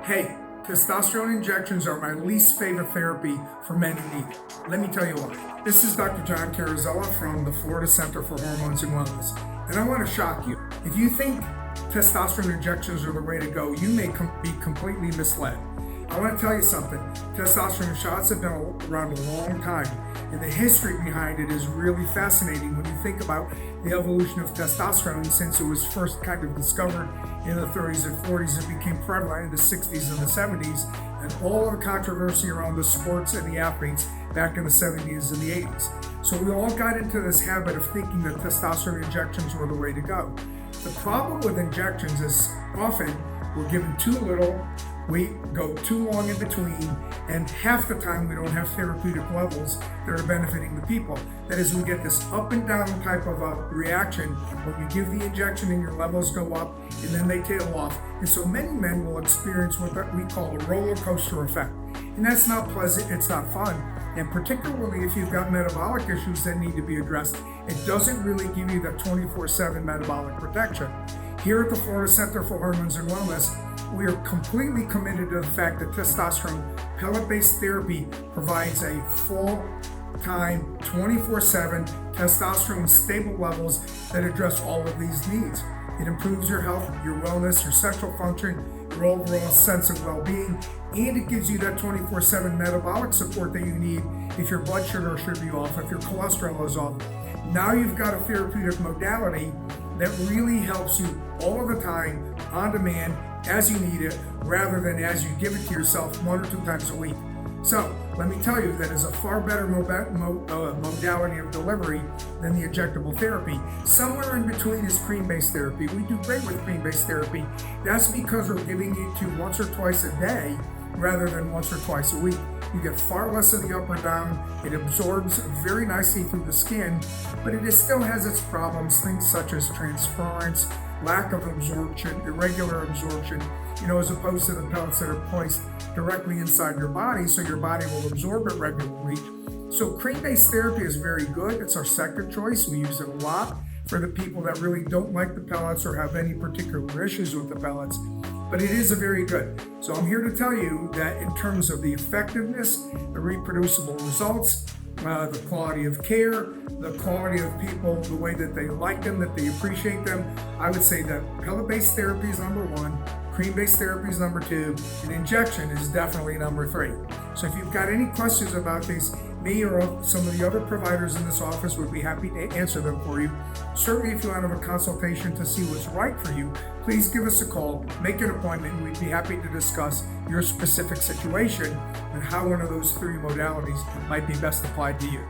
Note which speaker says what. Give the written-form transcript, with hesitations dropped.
Speaker 1: Hey, testosterone injections are my least favorite therapy for men who need it. Let me tell you why. This is Dr. John Carrizella from the Florida Center for Hormones and Wellness. And I want to shock you. If you think testosterone injections are the way to go, you may be completely misled. I want to tell you something. Testosterone shots have been around a long time, and the history behind it is really fascinating when you think about the evolution of testosterone since it was first kind of discovered in the 30s and 40s. It became prevalent in the 60s and the 70s, and all of the controversy around the sports and the athletes back in the 70s and the 80s. So we all got into this habit of thinking that testosterone injections were the way to go. The problem with injections is often we're given too little, we go too long in between, and half the time we don't have therapeutic levels that are benefiting the people. That is, we get this up and down type of a reaction when you give the injection and your levels go up and then they tail off. And so many men will experience what we call a roller coaster effect. And that's not pleasant, it's not fun. And particularly if you've got metabolic issues that need to be addressed, it doesn't really give you that 24/7 metabolic protection. Here at the Florida Center for Hormones and Wellness, we are completely committed to the fact that testosterone pellet-based therapy provides a full-time, 24/7 testosterone stable levels that address all of these needs. It improves your health, your wellness, your sexual function, your overall sense of well-being, and it gives you that 24/7 metabolic support that you need if your blood sugar should be off, if your cholesterol is off. Now you've got a therapeutic modality that really helps you all of the time, on demand, as you need it, rather than as you give it to yourself 1 or 2 times a week. So let me tell you, that is a far better modality of delivery than the injectable therapy. Somewhere in between is cream-based therapy. We do great with cream-based therapy. That's because we're giving it to you once or twice a day rather than once or twice a week. You get far less of the up or down. It absorbs very nicely through the skin, but it still has its problems, things such as transference, lack of absorption, irregular absorption, as opposed to the pellets that are placed directly inside your body, so your body will absorb it regularly. So cream-based therapy is very good. It's our second choice. We use it a lot for the people that really don't like the pellets or have any particular issues with the pellets, but it is a very good. So I'm here to tell you that in terms of the effectiveness, the reproducible results, the quality of care, the quality of people, the way that they like them, that they appreciate them, I would say that pellet-based therapy is number 1, cream-based therapy is number 2, and injection is definitely number 3. So if you've got any questions about these, me or some of the other providers in this office would be happy to answer them for you. Certainly if you want to have a consultation to see what's right for you, please give us a call, make an appointment, and we'd be happy to discuss your specific situation and how one of those 3 modalities might be best applied to you.